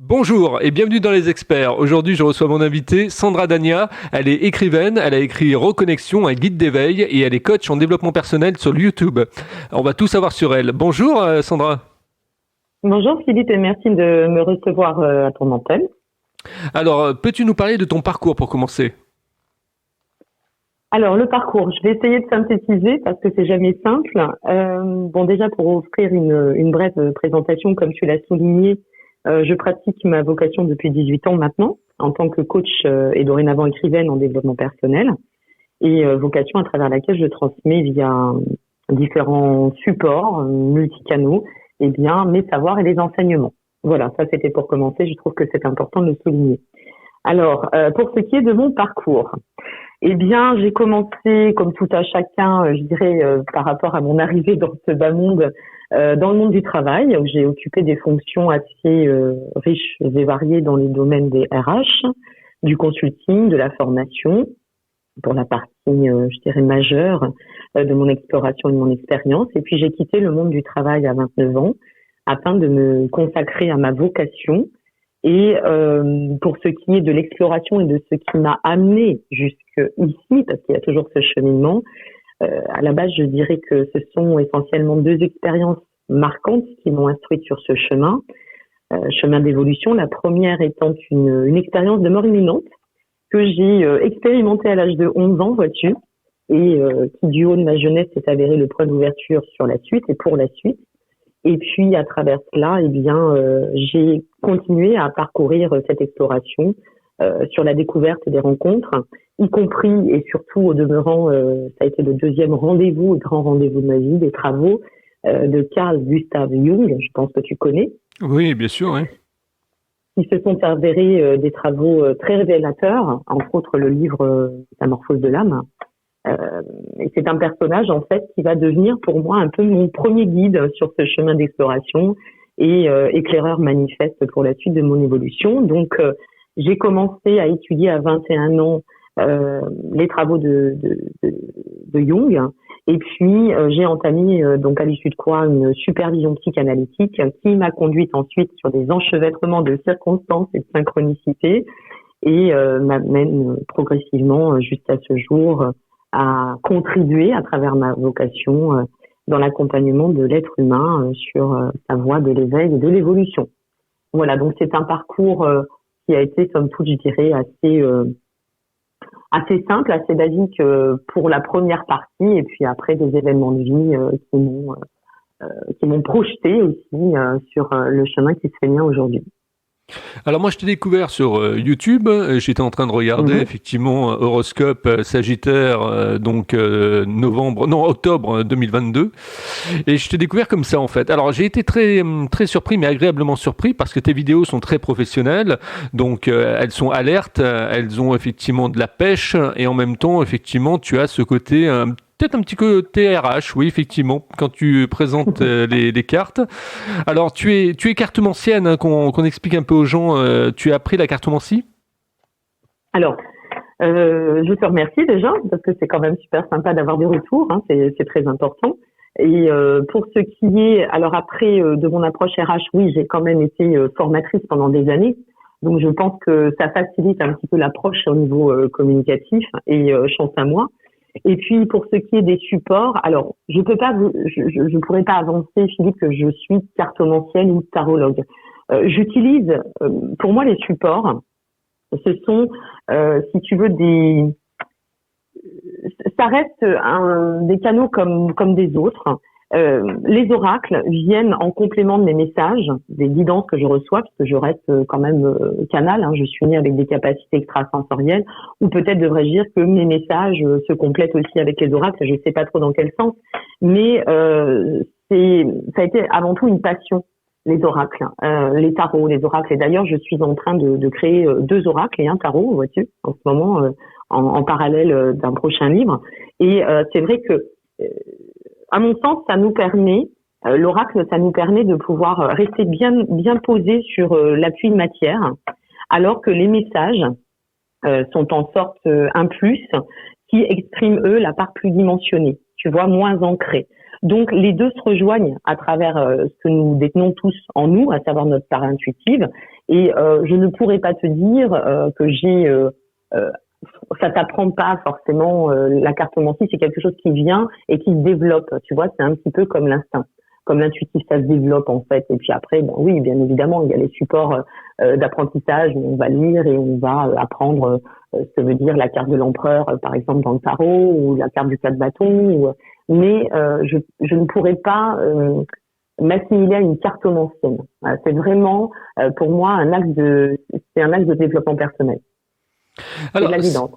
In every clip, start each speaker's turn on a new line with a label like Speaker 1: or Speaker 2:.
Speaker 1: Bonjour et bienvenue dans Les Experts. Aujourd'hui, je reçois mon invitée Sandra Dagna. Elle est écrivaine, elle a écrit Reconnexion, un guide d'éveil et elle est coach en développement personnel sur YouTube. On va tout savoir sur elle. Bonjour Sandra.
Speaker 2: Bonjour Philippe et merci de me recevoir à ton antenne.
Speaker 1: Alors, peux-tu nous parler de ton parcours pour commencer ?
Speaker 2: Alors le parcours, je vais essayer de synthétiser parce que c'est jamais simple. Déjà pour offrir une brève présentation, comme tu l'as souligné, je pratique ma vocation depuis 18 ans maintenant en tant que coach et dorénavant écrivaine en développement personnel et vocation à travers laquelle je transmets via différents supports multicanaux mes savoirs et les enseignements. Voilà, ça c'était pour commencer, je trouve que c'est important de le souligner. Alors, pour ce qui est de mon parcours, j'ai commencé, comme tout à chacun, par rapport à mon arrivée dans ce bas monde, dans le monde du travail, où j'ai occupé des fonctions assez riches et variées dans les domaines des RH, du consulting, de la formation, pour la partie, majeure de mon exploration et de mon expérience. Et puis, j'ai quitté le monde du travail à 29 ans, afin de me consacrer à ma vocation. Et pour ce qui est de l'exploration et de ce qui m'a amené jusqu'ici, parce qu'il y a toujours ce cheminement, à la base, je dirais que ce sont essentiellement deux expériences marquantes qui m'ont instruite sur ce chemin d'évolution. La première étant une expérience de mort imminente que j'ai expérimentée à l'âge de 11 ans, vois-tu, et qui, du haut de ma jeunesse, s'est avéré le point d'ouverture sur la suite et pour la suite. Et puis, à travers cela, j'ai continué à parcourir cette exploration sur la découverte des rencontres, y compris et surtout au demeurant, ça a été le deuxième rendez-vous, le grand rendez-vous de ma vie, des travaux de Carl Gustav Jung, je pense que tu connais.
Speaker 1: Oui, bien sûr, oui.
Speaker 2: Qui se sont avérés des travaux très révélateurs, entre autres le livre Métamorphose de l'âme. Et c'est un personnage en fait qui va devenir pour moi un peu mon premier guide sur ce chemin d'exploration et éclaireur manifeste pour la suite de mon évolution. Donc j'ai commencé à étudier à 21 ans les travaux de Jung et puis j'ai entamé donc à l'issue de quoi une supervision psychanalytique qui m'a conduite ensuite sur des enchevêtrements de circonstances et de synchronicité et m'amène progressivement jusqu'à ce jour à contribuer à travers ma vocation dans l'accompagnement de l'être humain sur sa voie de l'éveil et de l'évolution. Voilà, donc c'est un parcours qui a été, somme toute, je dirais, assez simple, assez basique pour la première partie, et puis après des événements de vie qui m'ont projeté aussi sur le chemin qui se fait mien aujourd'hui.
Speaker 1: Alors moi je t'ai découvert sur YouTube, j'étais en train de regarder effectivement horoscope Sagittaire octobre 2022 et je t'ai découvert comme ça en fait. Alors j'ai été très très surpris mais agréablement surpris parce que tes vidéos sont très professionnelles, donc elles sont alertes, elles ont effectivement de la pêche et en même temps effectivement tu as ce côté peut-être un petit côté RH, oui, effectivement, quand tu présentes les cartes. Alors, tu es cartomancienne, hein, qu'on explique un peu aux gens. Tu as appris la cartomancie ?
Speaker 2: Alors, je te remercie déjà, parce que c'est quand même super sympa d'avoir des retours, hein, c'est très important. Et pour ce qui est, alors après, de mon approche RH, oui, j'ai quand même été formatrice pendant des années. Donc, je pense que ça facilite un petit peu l'approche au niveau communicatif et chance à moi. Et puis pour ce qui est des supports, alors je pourrais pas avancer, Philippe, que je suis cartomancienne ou tarologue. J'utilise, pour moi, les supports. Ce sont, si tu veux, ça reste des canaux comme des autres. Les oracles viennent en complément de mes messages, des guidances que je reçois, puisque je reste quand même canal, hein, je suis née avec des capacités extrasensorielles, ou peut-être devrais-je dire que mes messages se complètent aussi avec les oracles, je ne sais pas trop dans quel sens, mais ça a été avant tout une passion, les oracles, les tarots, les oracles, et d'ailleurs je suis en train de créer 2 oracles et un tarot, vois-tu, en ce moment, en parallèle d'un prochain livre, et c'est vrai que à mon sens, ça nous permet, l'oracle, ça nous permet de pouvoir rester bien posé sur l'appui de matière, alors que les messages sont en sorte un plus qui expriment, eux, la part plus dimensionnée, tu vois, moins ancrée. Donc les deux se rejoignent à travers ce que nous détenons tous en nous, à savoir notre part intuitive. Et je ne pourrais pas te dire que ça t'apprend pas forcément la cartomancie, c'est quelque chose qui vient et qui se développe. Tu vois, c'est un petit peu comme l'instinct, comme l'intuitif, ça se développe en fait. Et puis après, bon, oui, bien évidemment, il y a les supports d'apprentissage où on va lire et on va apprendre ce que veut dire la carte de l'empereur, par exemple dans le tarot, ou la carte du 4 bâtons. Mais je ne pourrais pas m'assimiler à une cartomancienne. C'est vraiment pour moi c'est un axe de développement personnel.
Speaker 1: Alors,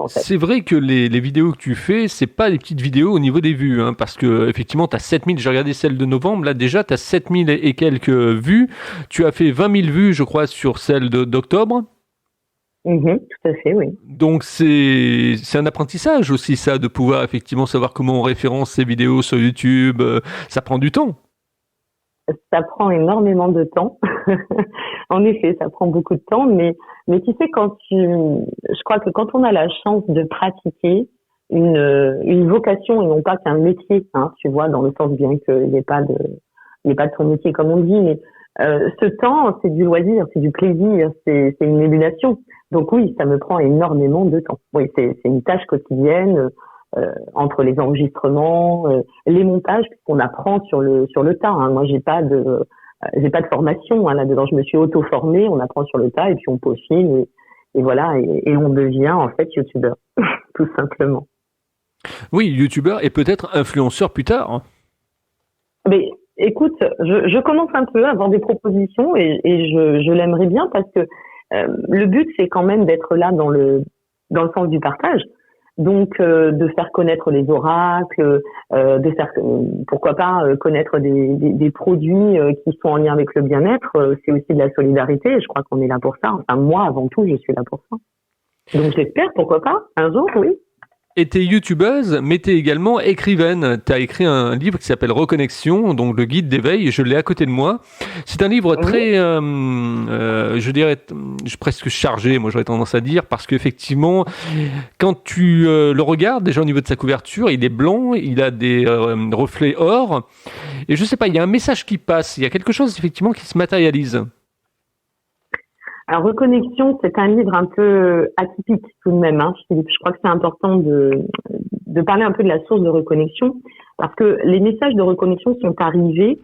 Speaker 1: c'est vrai que les vidéos que tu fais, c'est pas des petites vidéos au niveau des vues, hein, parce que effectivement, tu as 7000, j'ai regardé celle de novembre, là déjà, tu as 7000 et quelques vues. Tu as fait 20 000 vues, je crois, sur celle d'octobre.
Speaker 2: Tout à fait, oui.
Speaker 1: Donc, c'est un apprentissage aussi, ça, de pouvoir effectivement savoir comment on référence ces vidéos sur YouTube. Ça prend du temps.
Speaker 2: Ça prend énormément de temps. En effet, ça prend beaucoup de temps, mais tu sais, je crois que quand on a la chance de pratiquer une vocation et non pas qu'un métier, hein, tu vois, dans le sens bien qu'il n'y ait pas de ton métier comme on dit, mais ce temps, c'est du loisir, c'est du plaisir, c'est une émulation. Donc oui, ça me prend énormément de temps. Oui, c'est une tâche quotidienne. Entre les enregistrements, les montages, puisqu'on apprend sur le tas. Hein. Moi, j'ai pas de formation hein, là-dedans. Je me suis auto-formée, on apprend sur le tas et puis on peaufine et voilà et on devient en fait youtubeur, tout simplement.
Speaker 1: Oui, youtubeur et peut-être influenceur plus tard.
Speaker 2: Mais écoute, je commence un peu à avoir des propositions et je l'aimerais bien parce que le but c'est quand même d'être là dans le sens du partage. Donc de faire connaître les oracles, de faire pourquoi pas connaître des produits qui sont en lien avec le bien-être, c'est aussi de la solidarité et je crois qu'on est là pour ça. Enfin moi avant tout, je suis là pour ça. Donc j'espère pourquoi pas un jour, oui.
Speaker 1: Et t'es youtubeuse, mais t'es également écrivaine. T'as écrit un livre qui s'appelle Reconnexion, donc le guide d'éveil, je l'ai à côté de moi. C'est un livre très, je dirais, presque chargé, moi j'aurais tendance à dire, parce qu'effectivement, quand tu le regardes, déjà au niveau de sa couverture, il est blanc, il a des reflets or, et je sais pas, il y a un message qui passe, il y a quelque chose effectivement qui se matérialise.
Speaker 2: Alors, Reconnexion, c'est un livre un peu atypique tout de même, hein, Philippe. Je crois que c'est important de parler un peu de la source de reconnexion, parce que les messages de reconnexion sont arrivés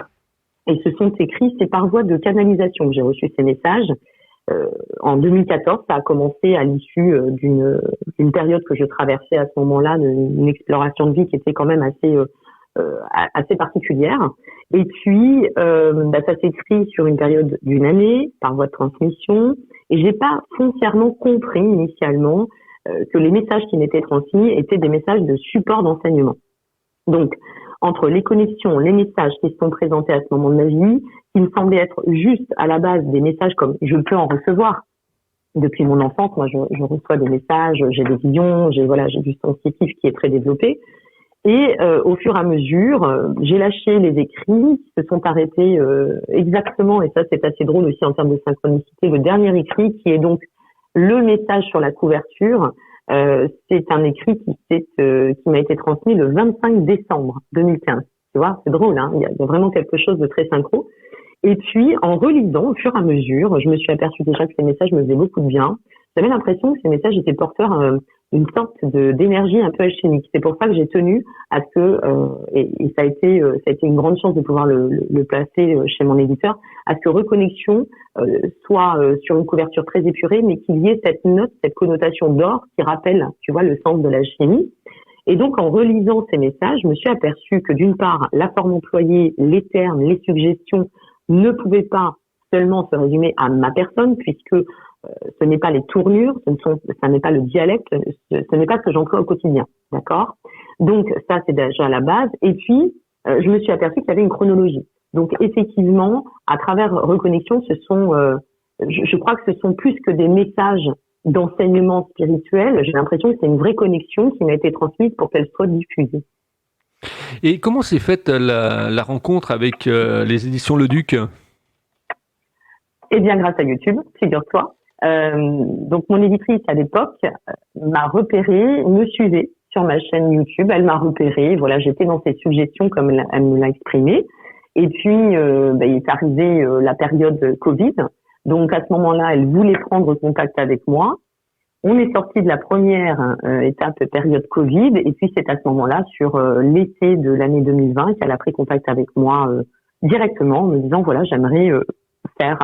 Speaker 2: et se sont écrits, c'est par voie de canalisation que j'ai reçu ces messages. En 2014, ça a commencé à l'issue d'une période que je traversais à ce moment-là, d'une exploration de vie qui était quand même assez particulière. Et puis, ça s'écrit sur une période d'une année, par voie de transmission. Et j'ai pas foncièrement compris initialement que les messages qui m'étaient transmis étaient des messages de support d'enseignement. Donc, entre les connexions, les messages qui se sont présentés à ce moment de ma vie, qui me semblaient être juste à la base des messages comme je peux en recevoir. Depuis mon enfance, moi, je reçois des messages, j'ai des visions, j'ai du sensitif qui est très développé. Et au fur et à mesure, j'ai lâché les écrits qui se sont arrêtés exactement, et ça c'est assez drôle aussi en termes de synchronicité, le dernier écrit qui est donc le message sur la couverture, c'est un écrit qui m'a été transmis le 25 décembre 2015. Tu vois, c'est drôle, hein, il y a vraiment quelque chose de très synchro. Et puis, en relisant au fur et à mesure, je me suis aperçue déjà que ces messages me faisaient beaucoup de bien. J'avais l'impression que ces messages étaient porteurs d'une sorte d'énergie un peu alchimique. C'est pour ça que j'ai tenu à ce que, et ça a été une grande chance de pouvoir le placer chez mon éditeur, à ce que Reconnexion soit sur une couverture très épurée, mais qu'il y ait cette note, cette connotation d'or qui rappelle, tu vois, le sens de l'alchimie. Et donc, en relisant ces messages, je me suis aperçue que d'une part, la forme employée, les termes, les suggestions ne pouvaient pas seulement se résumer à ma personne, puisque ce n'est pas les tournures, ça n'est pas le dialecte, ce n'est pas ce que j'emploie au quotidien, d'accord? Donc ça c'est déjà la base. Et puis je me suis aperçue qu'il y avait une chronologie. Donc effectivement, à travers Reconnexion, je crois que ce sont plus que des messages d'enseignement spirituel. J'ai l'impression que c'est une vraie connexion qui m'a été transmise pour qu'elle soit diffusée.
Speaker 1: Et comment s'est faite la rencontre avec les éditions Le Duc ?
Speaker 2: Eh bien, grâce à YouTube, figure-toi. Donc, mon éditrice à l'époque m'a repéré, me suivait sur ma chaîne YouTube. Elle m'a repérée. Voilà, j'étais dans ses suggestions comme elle me l'a exprimé. Et puis, il est arrivé la période Covid. Donc, à ce moment-là, elle voulait prendre contact avec moi. On est sorti de la première étape période Covid. Et puis, c'est à ce moment-là, sur l'été de l'année 2020, qu'elle a pris contact avec moi directement en me disant, voilà, j'aimerais faire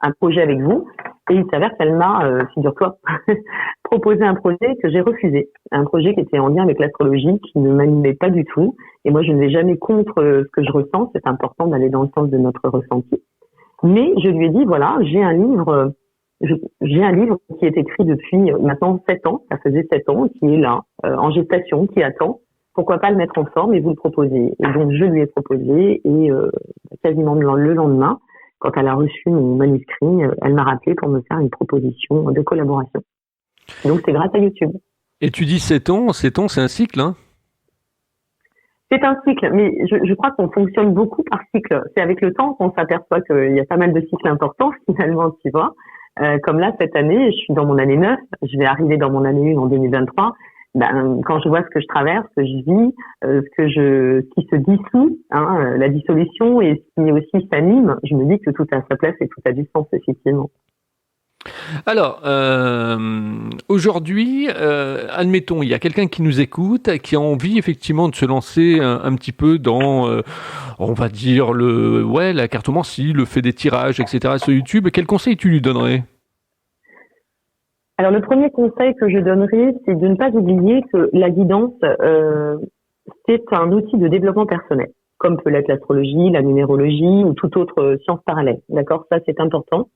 Speaker 2: un projet avec vous. Et il s'avère qu'elle m'a, figure-toi, proposé un projet que j'ai refusé. Un projet qui était en lien avec l'astrologie, qui ne m'animait pas du tout. Et moi, je ne vais jamais contre ce que je ressens. C'est important d'aller dans le sens de notre ressenti. Mais je lui ai dit, voilà, j'ai un livre qui est écrit depuis maintenant 7 ans. Ça faisait 7 ans, qui est là, en gestation, qui attend. Pourquoi pas le mettre en forme et vous le proposer? Et donc, je lui ai proposé et quasiment le lendemain, quand elle a reçu mon manuscrit, elle m'a rappelé pour me faire une proposition de collaboration. Donc, c'est grâce à YouTube.
Speaker 1: Et tu dis 7 ans, c'est un cycle, hein?
Speaker 2: C'est un cycle, mais je crois qu'on fonctionne beaucoup par cycle. C'est avec le temps qu'on s'aperçoit qu'il y a pas mal de cycles importants, finalement, tu vois. Comme là, cette année, je suis dans mon année 9, je vais arriver dans mon année 1 en 2023. Quand je vois ce que je traverse, ce que je vis, ce qui se dissout, la dissolution et ce qui aussi s'anime, je me dis que tout a sa place et tout a du sens, effectivement.
Speaker 1: Alors, aujourd'hui, admettons, il y a quelqu'un qui nous écoute, qui a envie effectivement de se lancer un petit peu dans, on va dire, la cartomancie, le fait des tirages, etc. sur YouTube. Quel conseil tu lui donnerais?
Speaker 2: Alors, le premier conseil que je donnerais, c'est de ne pas oublier que la guidance, c'est un outil de développement personnel, comme peut l'être l'astrologie, la numérologie ou toute autre science parallèle. D'accord? Ça, c'est important.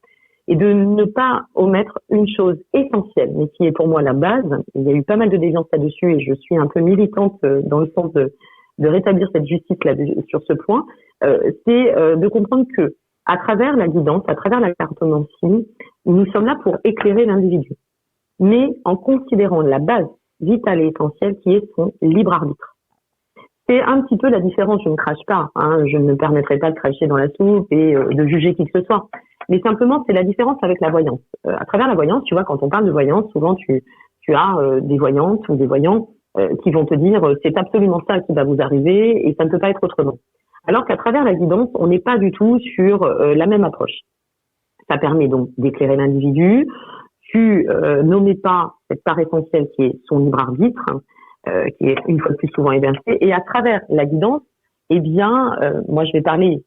Speaker 2: Et de ne pas omettre une chose essentielle, mais qui est pour moi la base. Il y a eu pas mal de déviances là-dessus et je suis un peu militante dans le sens de rétablir cette justice là sur ce point. C'est de comprendre que à travers la guidance, à travers la cartomancie, nous sommes là pour éclairer l'individu, mais en considérant la base vitale et essentielle qui est son libre arbitre. C'est un petit peu la différence, je ne crache pas, je ne me permettrai pas de cracher dans la soupe et de juger qui que ce soit. Mais simplement, c'est la différence avec la voyance. À travers la voyance, tu vois, quand on parle de voyance, souvent tu as des voyantes ou des voyants qui vont te dire c'est absolument ça qui va vous arriver et ça ne peut pas être autrement. Alors qu'à travers la guidance, on n'est pas du tout sur la même approche. Ça permet donc d'éclairer l'individu. Tu n'omets pas cette part essentielle qui est son libre arbitre, qui est une fois de plus souvent évincé. Et à travers la guidance, eh bien, moi je vais parler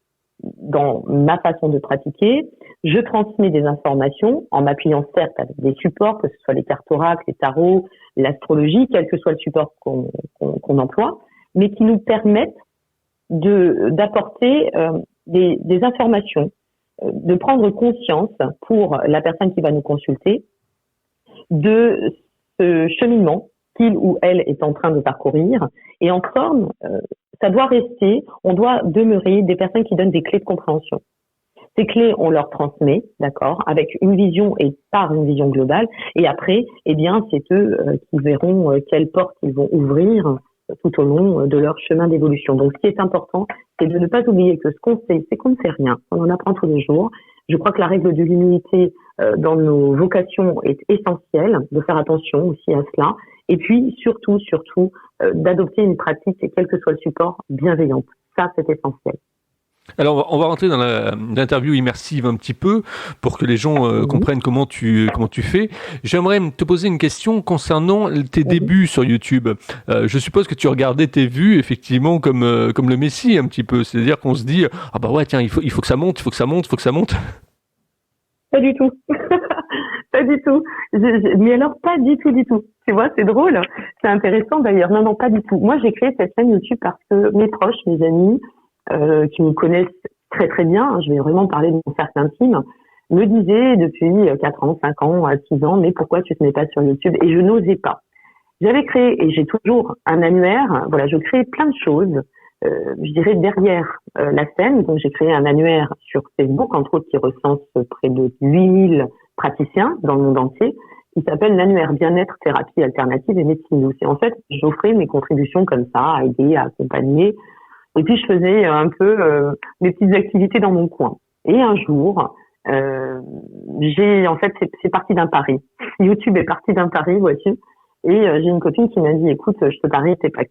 Speaker 2: dans ma façon de pratiquer, je transmets des informations en m'appuyant certes avec des supports, que ce soit les cartes oracles, les tarots, l'astrologie, quel que soit le support qu'on emploie, mais qui nous permettent d'apporter des informations, de prendre conscience pour la personne qui va nous consulter de ce cheminement qu'il ou elle est en train de parcourir. Et en forme, ça doit rester, on doit demeurer des personnes qui donnent des clés de compréhension. Ces clés, on leur transmet, d'accord, avec une vision et par une vision globale. Et après, eh bien, c'est eux qui verront quelles portes ils vont ouvrir tout au long de leur chemin d'évolution. Donc, ce qui est important, c'est de ne pas oublier que ce qu'on sait, c'est qu'on ne sait rien. On en apprend tous les jours. Je crois que la règle de l'humilité dans nos vocations est essentielle, de faire attention aussi à cela. Et puis, surtout, d'adopter une pratique, quel que soit le support, bienveillante. Ça, c'est essentiel.
Speaker 1: Alors, on va rentrer dans l'interview immersive un petit peu pour que les gens comprennent comment tu fais. J'aimerais te poser une question concernant tes débuts sur YouTube. Je suppose que tu regardais tes vues effectivement comme le Messie un petit peu. C'est-à-dire qu'on se dit ah bah ouais tiens il faut que ça monte, il faut que ça monte.
Speaker 2: Pas du tout. Pas du tout. Mais alors, pas du tout. Tu vois, c'est drôle. C'est intéressant d'ailleurs. Non, pas du tout. Moi, j'ai créé cette chaîne YouTube parce que mes proches, mes amis, qui me connaissent très très bien, je vais vraiment parler de mon cercle intime, me disaient depuis 4 ans, 5 ans, 6 ans, mais pourquoi tu te mets pas sur YouTube? Et je n'osais pas. J'avais créé, et j'ai toujours un annuaire, voilà, je crée plein de choses, je dirais derrière la scène. Donc j'ai créé un annuaire sur Facebook, entre autres, qui recense près de 8000 praticiens dans le monde entier, qui s'appelle l'annuaire bien-être, thérapie alternative et médecine douce. Et en fait, j'offrais mes contributions comme ça, à aider, à accompagner. Et puis je faisais un peu mes petites activités dans mon coin. Et un jour, c'est parti d'un pari. YouTube est parti d'un pari, vois-tu. Et j'ai une copine qui m'a dit, écoute, je te parie, t'es pas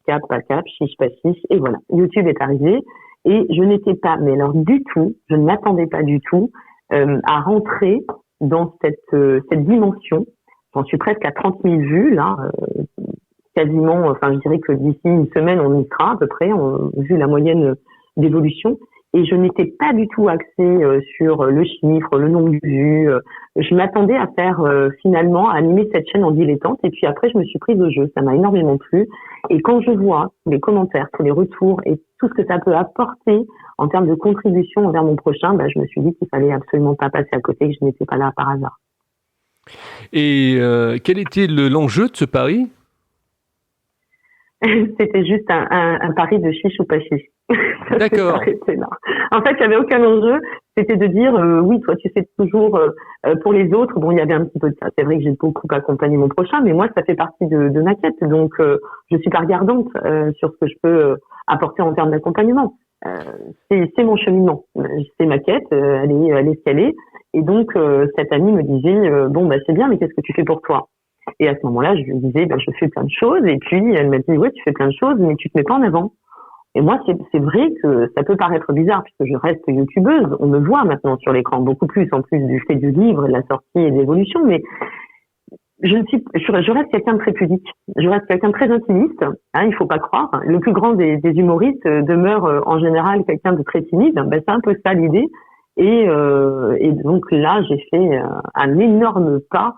Speaker 2: pas cap, chiche pas chiche. Et voilà, YouTube est arrivé. Et je n'étais pas, mais alors du tout, je ne m'attendais pas du tout à rentrer dans cette dimension. J'en suis presque à 30 000 vues, là, quasiment, enfin je dirais que d'ici une semaine, on y sera à peu près, vu la moyenne d'évolution. Et je n'étais pas du tout axée sur le chiffre, le nombre de vues. Je m'attendais à faire finalement, à animer cette chaîne en dilettante. Et puis après, je me suis prise au jeu. Ça m'a énormément plu. Et quand je vois les commentaires, tous les retours et tout ce que ça peut apporter en termes de contribution envers mon prochain, bah, je me suis dit qu'il fallait absolument pas passer à côté, que je n'étais pas là par hasard.
Speaker 1: Et quel était l'enjeu de ce pari?
Speaker 2: C'était juste un pari de chiche ou pas chiche.
Speaker 1: D'accord.
Speaker 2: En fait, il n'y avait aucun enjeu. C'était de dire, oui, toi, tu fais toujours pour les autres. Bon, il y avait un petit peu de ça. C'est vrai que j'ai beaucoup accompagné mon prochain, mais moi, ça fait partie de ma quête. Donc, je suis pas regardante sur ce que je peux apporter en termes d'accompagnement. C'est mon cheminement. C'est ma quête. Elle est ce qu'elle est. Et donc, cette amie me disait, bon, bah, c'est bien, mais qu'est-ce que tu fais pour toi? Et à ce moment-là, je lui disais, ben, je fais plein de choses. Et puis, elle m'a dit, ouais, tu fais plein de choses, mais tu te mets pas en avant. Et moi, c'est vrai que ça peut paraître bizarre puisque je reste youtubeuse. On me voit maintenant sur l'écran beaucoup plus, en plus du fait du livre, de la sortie et de l'évolution. Mais je reste quelqu'un de très pudique. Je reste quelqu'un de très intimiste. Hein, il faut pas croire. Le plus grand des humoristes demeure en général quelqu'un de très timide. Ben, c'est un peu ça l'idée. Et donc là, j'ai fait un énorme pas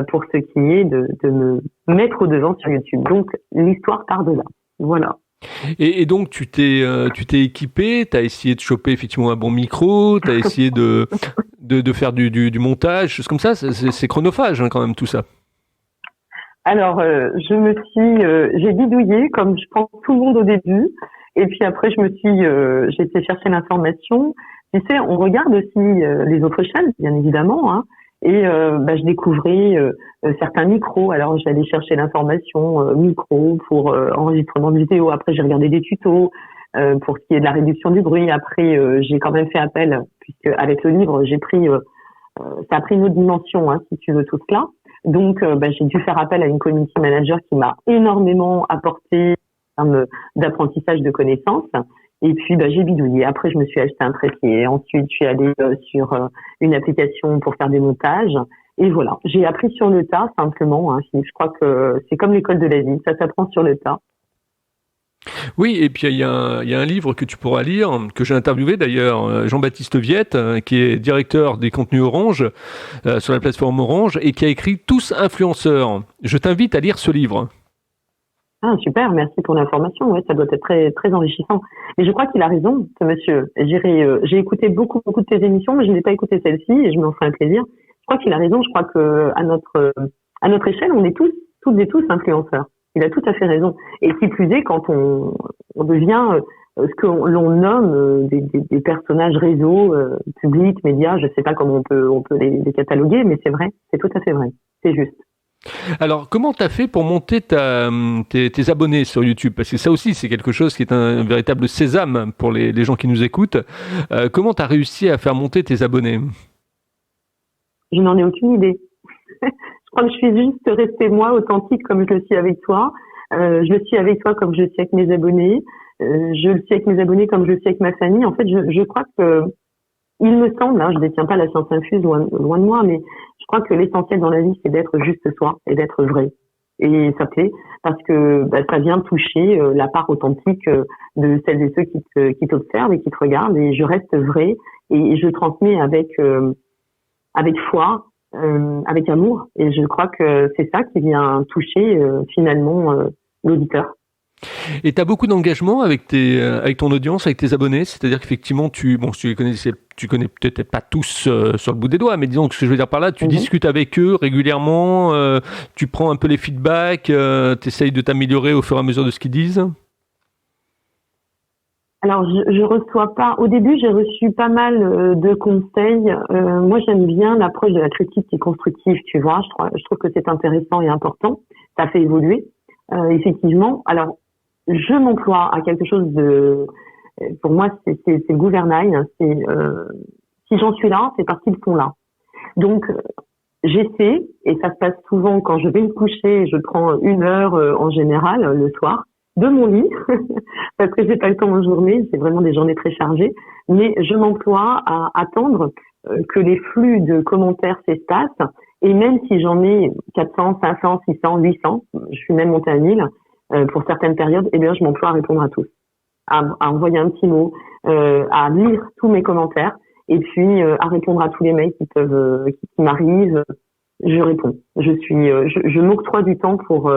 Speaker 2: pour ce qui est de me mettre au devant sur YouTube. Donc l'histoire part de là. Voilà.
Speaker 1: Et donc tu t'es équipé, tu as essayé de choper effectivement un bon micro, tu as essayé de faire du montage, choses comme ça. C'est chronophage hein, quand même tout ça.
Speaker 2: Alors j'ai bidouillé comme je pense tout le monde au début. Et puis après j'ai été chercher l'information. Tu sais, on regarde aussi les autres chaînes, bien évidemment, hein. Et je découvrais certains micros. Alors j'allais chercher l'information micro pour enregistrement de vidéo. Après j'ai regardé des tutos pour ce qui est de la réduction du bruit. Après j'ai quand même fait appel puisque avec le livre j'ai pris ça a pris une autre dimension hein, si tu veux tout cela. Donc j'ai dû faire appel à une community manager qui m'a énormément apporté en termes d'apprentissage de connaissances. Et puis j'ai bidouillé. Après, je me suis acheté un trépied. Ensuite, je suis allée sur une application pour faire des montages. Et voilà, j'ai appris sur le tas simplement. Hein. Je crois que c'est comme l'école de la vie, ça s'apprend sur le tas.
Speaker 1: Oui, et puis il y a un livre que tu pourras lire, que j'ai interviewé d'ailleurs, Jean-Baptiste Viette, qui est directeur des contenus Orange sur la plateforme Orange et qui a écrit Tous influenceurs. Je t'invite à lire ce livre.
Speaker 2: Ah, super, merci pour l'information. Ouais, ça doit être très, très enrichissant. Et je crois qu'il a raison, ce monsieur. J'ai écouté beaucoup de tes émissions, mais je n'ai pas écouté celle-ci et je m'en ferai un plaisir. Je crois qu'il a raison. Je crois que à notre échelle, on est toutes et tous influenceurs. Il a tout à fait raison. Et qui plus est, quand on devient ce que l'on nomme des personnages réseaux, publics, médias, je ne sais pas comment on peut les cataloguer, mais c'est vrai, c'est tout à fait vrai. C'est juste.
Speaker 1: Alors, comment tu as fait pour monter tes abonnés sur YouTube? Parce que ça aussi, c'est quelque chose qui est un véritable sésame pour les gens qui nous écoutent. Comment tu as réussi à faire monter tes abonnés?
Speaker 2: Je n'en ai aucune idée. Je crois que je suis juste restée moi, authentique, comme je le suis avec toi. Je le suis avec toi comme je le suis avec mes abonnés. Je le suis avec mes abonnés comme je le suis avec ma famille. En fait, je crois que il me semble, hein, je ne détiens pas la science infuse, loin de moi, mais je crois que l'essentiel dans la vie, c'est d'être juste soi et d'être vrai. Et ça plaît parce que ça vient toucher la part authentique de celles et ceux qui t'observent et qui te regardent. Et je reste vrai et je transmets avec foi, avec amour. Et je crois que c'est ça qui vient toucher finalement l'auditeur.
Speaker 1: Et tu as beaucoup d'engagement avec ton audience, avec tes abonnés, c'est-à-dire qu'effectivement, tu connais peut-être pas tous sur le bout des doigts, mais disons que ce que je veux dire par là, tu discutes avec eux régulièrement, tu prends un peu les feedbacks, tu essayes de t'améliorer au fur et à mesure de ce qu'ils disent.
Speaker 2: Alors, je reçois pas. Au début, j'ai reçu pas mal de conseils. Moi, j'aime bien l'approche de la critique qui est constructive, tu vois. Je trouve que c'est intéressant et important. Ça fait évoluer, effectivement. Alors, je m'emploie à quelque chose de. Pour moi, c'est le gouvernail. Si j'en suis là, c'est parce qu'ils sont là. Donc, j'essaie, et ça se passe souvent quand je vais me coucher, je prends 1 heure en général le soir de mon lit, parce que j'ai pas le temps en journée, c'est vraiment des journées très chargées, mais je m'emploie à attendre que les flux de commentaires s'espacent, et même si j'en ai 400, 500, 600, 800, je suis même montée à 1000 pour certaines périodes, eh bien je m'emploie à répondre à tous, à envoyer un petit mot, à lire tous mes commentaires, et puis à répondre à tous les mails qui m'arrivent. Je réponds. Je m'octroie du temps pour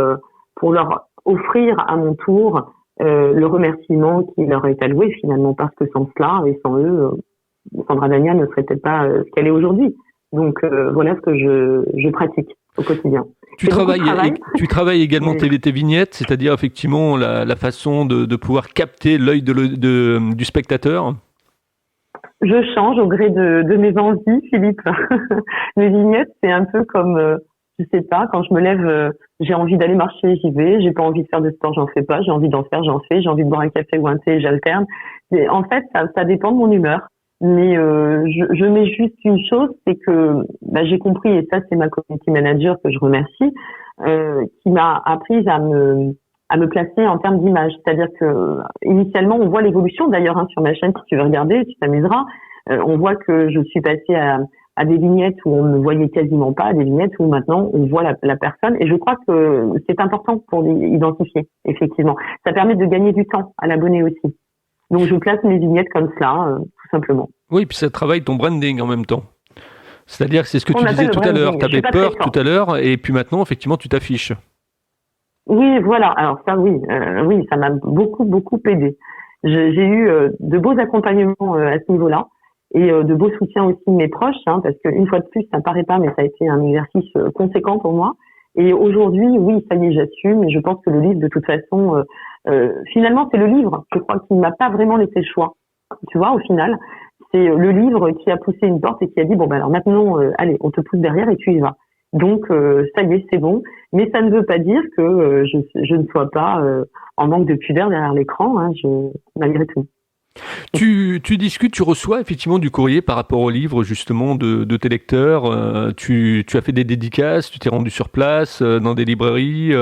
Speaker 2: leur offrir à mon tour le remerciement qui leur est alloué finalement, parce que sans cela et sans eux, Sandra Daniel ne serait peut-être pas ce qu'elle est aujourd'hui. Donc voilà ce que je pratique au quotidien.
Speaker 1: Tu travailles également tes vignettes, c'est-à-dire effectivement la façon de pouvoir capter l'œil du spectateur.
Speaker 2: Je change au gré de mes envies, Philippe. Mes vignettes, c'est un peu comme, je sais pas, quand je me lève, j'ai envie d'aller marcher, j'y vais. J'ai pas envie de faire de sport, j'en fais pas. J'ai envie d'en faire, j'en fais. J'ai envie de boire un café ou un thé, j'alterne. En fait, ça dépend de mon humeur. Mais je mets juste une chose, c'est que j'ai compris, et ça c'est ma community manager que je remercie, qui m'a apprise à me placer en termes d'image. C'est-à-dire que initialement, on voit l'évolution. D'ailleurs, sur ma chaîne, si tu veux regarder, tu t'amuseras. On voit que je suis passée à des vignettes où on ne voyait quasiment pas, à des vignettes où maintenant on voit la personne. Et je crois que c'est important pour l'identifier, effectivement. Ça permet de gagner du temps à l'abonné aussi. Donc je place mes vignettes comme cela, tout simplement.
Speaker 1: Oui, puis ça travaille ton branding en même temps. C'est-à-dire que c'est ce que tu disais tout à l'heure. Tu avais peur tout à l'heure, et puis maintenant, effectivement, tu t'affiches.
Speaker 2: Oui, voilà. Alors ça, oui, ça m'a beaucoup aidé. J'ai eu de beaux accompagnements à ce niveau-là, et de beaux soutiens aussi de mes proches, parce qu'une fois de plus, ça paraît pas, mais ça a été un exercice conséquent pour moi. Et aujourd'hui, oui, ça y est, j'assume, et je pense que le livre, de toute façon, finalement, c'est le livre, je crois, qui ne m'a pas vraiment laissé le choix. Tu vois, au final, c'est le livre qui a poussé une porte et qui a dit, bon, alors maintenant, allez, on te pousse derrière et tu y vas. Donc, ça y est, c'est bon. Mais ça ne veut pas dire que je ne sois pas en manque de pudeur derrière l'écran, malgré tout.
Speaker 1: Tu discutes, tu reçois effectivement du courrier par rapport au livre justement de tes lecteurs. Tu as fait des dédicaces, tu t'es rendu sur place dans des librairies.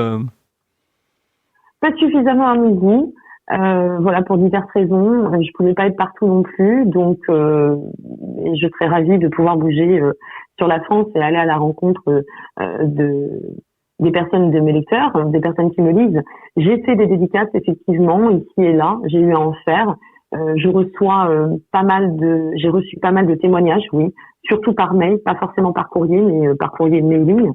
Speaker 2: Pas suffisamment à midi, voilà, pour diverses raisons. Je pouvais pas être partout non plus, donc je serais ravie de pouvoir bouger sur la France et aller à la rencontre des personnes de mes lecteurs, des personnes qui me lisent. J'ai fait des dédicaces effectivement ici et là. J'ai eu à en faire. Je reçois j'ai reçu pas mal de témoignages, oui, surtout par mail, pas forcément par courrier, mais par courrier mailing.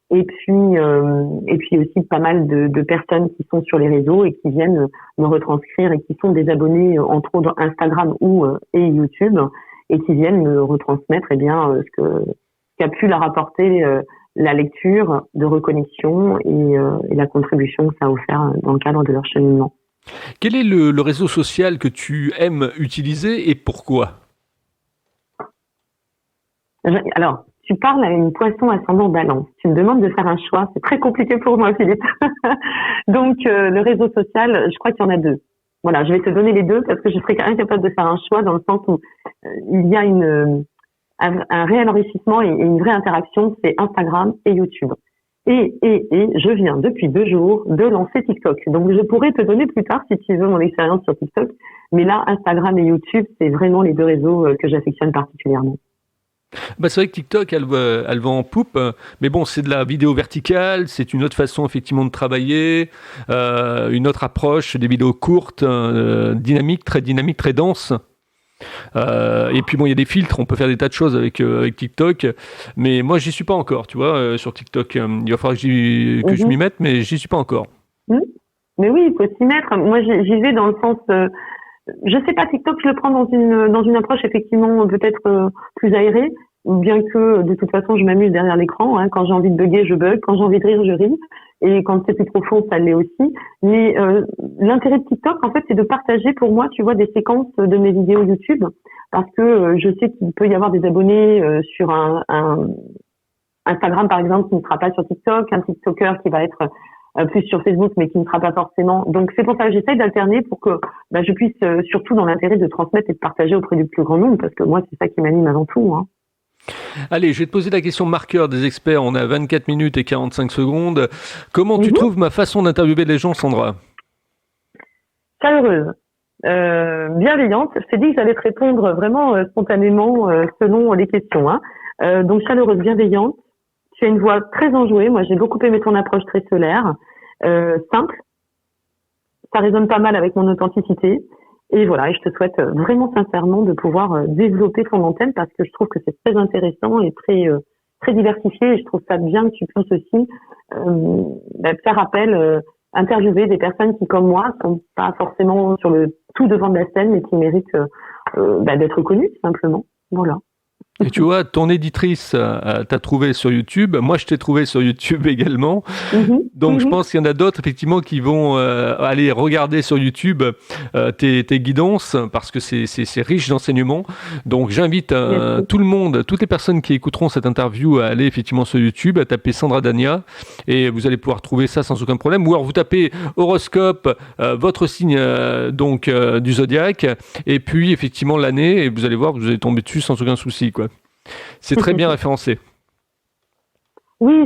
Speaker 2: Et puis aussi pas mal de personnes qui sont sur les réseaux et qui viennent me retranscrire et qui sont des abonnés entre autres Instagram et YouTube et qui viennent me retransmettre ce qu'a pu leur apporter la lecture de reconnexion et la contribution que ça a offert dans le cadre de leur cheminement.
Speaker 1: Quel est le réseau social que tu aimes utiliser et pourquoi ?
Speaker 2: Alors, tu parles à une poisson ascendant balance. Tu me demandes de faire un choix. C'est très compliqué pour moi, Philippe. Donc, le réseau social, je crois qu'il y en a 2. Voilà, je vais te donner les 2 parce que je serais incapable de faire un choix dans le sens où il y a un réel enrichissement et une vraie interaction, c'est Instagram et YouTube. Et je viens depuis 2 jours de lancer TikTok. Donc, je pourrais te donner plus tard, si tu veux, mon expérience sur TikTok. Mais là, Instagram et YouTube, c'est vraiment les 2 réseaux que j'affectionne particulièrement.
Speaker 1: C'est vrai que TikTok, elle va en poupe, mais bon, c'est de la vidéo verticale, c'est une autre façon effectivement de travailler, une autre approche, des vidéos courtes, dynamiques, très denses. Et puis bon, il y a des filtres, on peut faire des tas de choses avec TikTok, mais moi j'y suis pas encore, tu vois, sur TikTok. Il va falloir que je m'y mette, mais j'y suis pas encore.
Speaker 2: Mais oui, il faut s'y mettre. Moi j'y vais dans le sens, je sais pas, TikTok, je le prends dans une approche effectivement peut-être plus aérée, bien que de toute façon je m'amuse derrière l'écran. Quand j'ai envie de bugger, je bug. Quand j'ai envie de rire, je ris. Et quand c'est plus profond, ça l'est aussi. Mais l'intérêt de TikTok, en fait, c'est de partager pour moi, tu vois, des séquences de mes vidéos YouTube, parce que je sais qu'il peut y avoir des abonnés sur un Instagram, par exemple, qui ne sera pas sur TikTok, un TikToker qui va être plus sur Facebook, mais qui ne sera pas forcément. Donc c'est pour ça que j'essaye d'alterner pour que je puisse, surtout dans l'intérêt de transmettre et de partager auprès du plus grand nombre, parce que moi, c'est ça qui m'anime avant tout.
Speaker 1: Allez, je vais te poser la question marqueur des experts. On a 24 minutes et 45 secondes. Comment tu trouves ma façon d'interviewer les gens, Sandra?
Speaker 2: Chaleureuse, bienveillante. Je t'ai dit que j'allais te répondre vraiment spontanément selon les questions. Donc chaleureuse, bienveillante. Tu as une voix très enjouée. Moi, j'ai beaucoup aimé ton approche très solaire, simple. Ça résonne pas mal avec mon authenticité. Et voilà, et je te souhaite vraiment sincèrement de pouvoir développer ton antenne parce que je trouve que c'est très intéressant et très diversifié. Et je trouve ça bien que tu puisses aussi faire appel, interviewer des personnes qui, comme moi, sont pas forcément sur le tout devant de la scène, mais qui méritent d'être connues, tout simplement. Voilà.
Speaker 1: Et tu vois, ton éditrice t'a trouvé sur YouTube. Moi, je t'ai trouvé sur YouTube également. Donc, je pense qu'il y en a d'autres, effectivement, qui vont aller regarder sur YouTube tes guidances parce que c'est riche d'enseignements. Donc, j'invite tout le monde, toutes les personnes qui écouteront cette interview à aller effectivement sur YouTube, à taper Sandra Dania et vous allez pouvoir trouver ça sans aucun problème. Ou alors, vous tapez horoscope, votre signe du zodiaque et puis, effectivement, l'année et vous allez voir, vous allez tomber dessus sans aucun souci, quoi. C'est très bien référencé.
Speaker 2: Oui,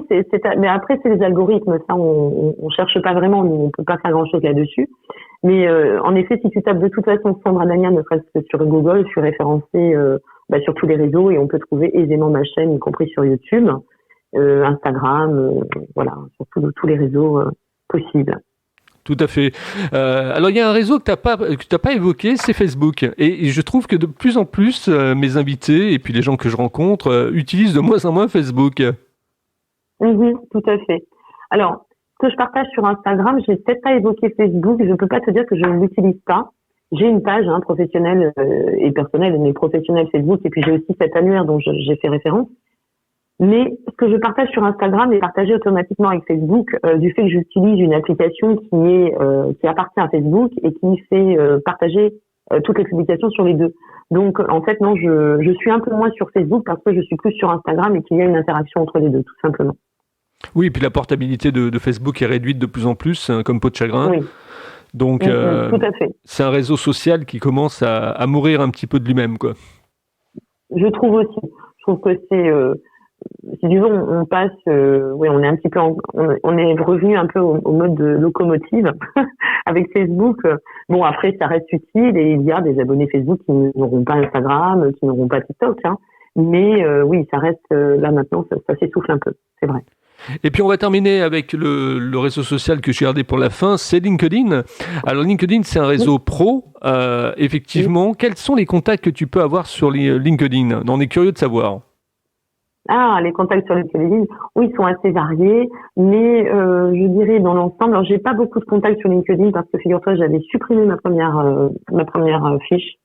Speaker 2: mais après c'est les algorithmes, ça on cherche pas vraiment, on peut pas faire grand chose là-dessus. Mais en effet, si tu tapes de toute façon Sandra Dania, ne serait-ce que sur Google, je suis référencée sur tous les réseaux et on peut trouver aisément ma chaîne, y compris sur YouTube, Instagram, voilà, sur tous les réseaux possibles.
Speaker 1: Tout à fait. Alors il y a un réseau que t'as pas évoqué, c'est Facebook. Et je trouve que de plus en plus mes invités et puis les gens que je rencontre utilisent de moins en moins Facebook.
Speaker 2: Tout à fait. Alors, ce que je partage sur Instagram, j'ai peut-être pas évoqué Facebook. Je peux pas te dire que je ne l'utilise pas. J'ai une page professionnelle et personnelle, mais professionnelle Facebook, et puis j'ai aussi cet annuaire dont j'ai fait référence. Mais ce que je partage sur Instagram est partagé automatiquement avec Facebook du fait que j'utilise une application qui appartient à Facebook et qui fait partager toutes les publications sur les deux. Donc en fait non, je suis un peu moins sur Facebook parce que je suis plus sur Instagram et qu'il y a une interaction entre les deux, tout simplement.
Speaker 1: Oui, et puis la portabilité de Facebook est réduite de plus en plus, comme peau de chagrin.
Speaker 2: Oui.
Speaker 1: Donc
Speaker 2: tout à fait.
Speaker 1: C'est un réseau social qui commence à mourir un petit peu de lui-même, quoi.
Speaker 2: Je trouve aussi. Je trouve que c'est si tu veux, on passe, on est un petit peu, on est revenu un peu au mode de locomotive avec Facebook. Bon, après, ça reste utile et il y a des abonnés Facebook qui n'auront pas Instagram, qui n'auront pas TikTok, mais oui, ça reste là maintenant, ça s'essouffle un peu, c'est vrai.
Speaker 1: Et puis on va terminer avec le réseau social que j'ai gardé pour la fin, c'est LinkedIn. Alors LinkedIn, c'est un réseau pro. Effectivement, quels sont les contacts que tu peux avoir sur LinkedIn? On est curieux de savoir.
Speaker 2: Les contacts sur LinkedIn, oui, ils sont assez variés, mais je dirais dans l'ensemble, alors j'ai pas beaucoup de contacts sur LinkedIn parce que figure-toi, j'avais supprimé ma première fiche,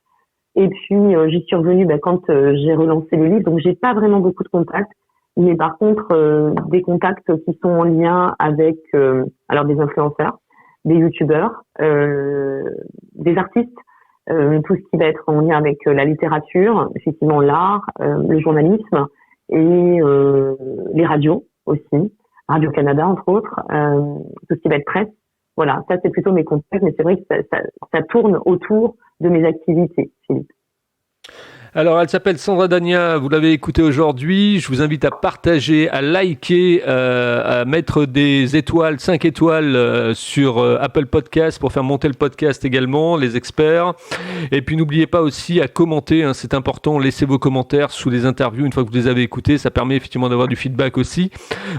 Speaker 2: et puis j'y suis revenue quand j'ai relancé le livre, donc j'ai pas vraiment beaucoup de contacts, mais par contre des contacts qui sont en lien avec des influenceurs, des youtubeurs, des artistes, tout ce qui va être en lien avec la littérature, effectivement l'art, le journalisme. Et les radios aussi, Radio-Canada entre autres, tout ce qui va être presse. Voilà, ça c'est plutôt mes contacts, mais c'est vrai que ça tourne autour de mes activités, Philippe.
Speaker 1: Alors, elle s'appelle Sandra Dania, vous l'avez écoutée aujourd'hui. Je vous invite à partager, à liker, à mettre des étoiles, 5 étoiles sur Apple Podcast pour faire monter le podcast également, les experts. Et puis, n'oubliez pas aussi à commenter, c'est important. Laissez vos commentaires sous les interviews une fois que vous les avez écoutées. Ça permet effectivement d'avoir du feedback aussi.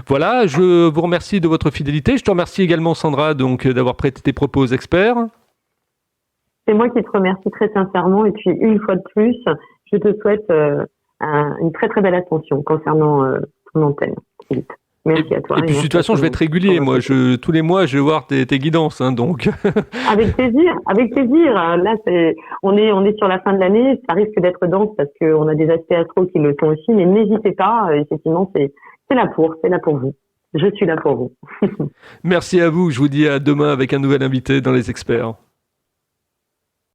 Speaker 1: Voilà, je vous remercie de votre fidélité. Je te remercie également, Sandra, d'avoir prêté tes propos aux experts.
Speaker 2: C'est moi qui te remercie très sincèrement. Et puis, une fois de plus, je te souhaite une très très belle attention concernant ton antenne, Philippe. Merci à toi.
Speaker 1: Et puis de toute façon, je vais être régulier. Moi, tous les mois, je vais voir tes guidances, donc. Avec
Speaker 2: plaisir, avec plaisir. Là, on est sur la fin de l'année. Ça risque d'être dense parce qu'on a des aspects astro qui le sont aussi. Mais n'hésitez pas. Effectivement, c'est là pour vous. Je suis là pour vous.
Speaker 1: Merci à vous. Je vous dis à demain avec un nouvel invité dans les experts.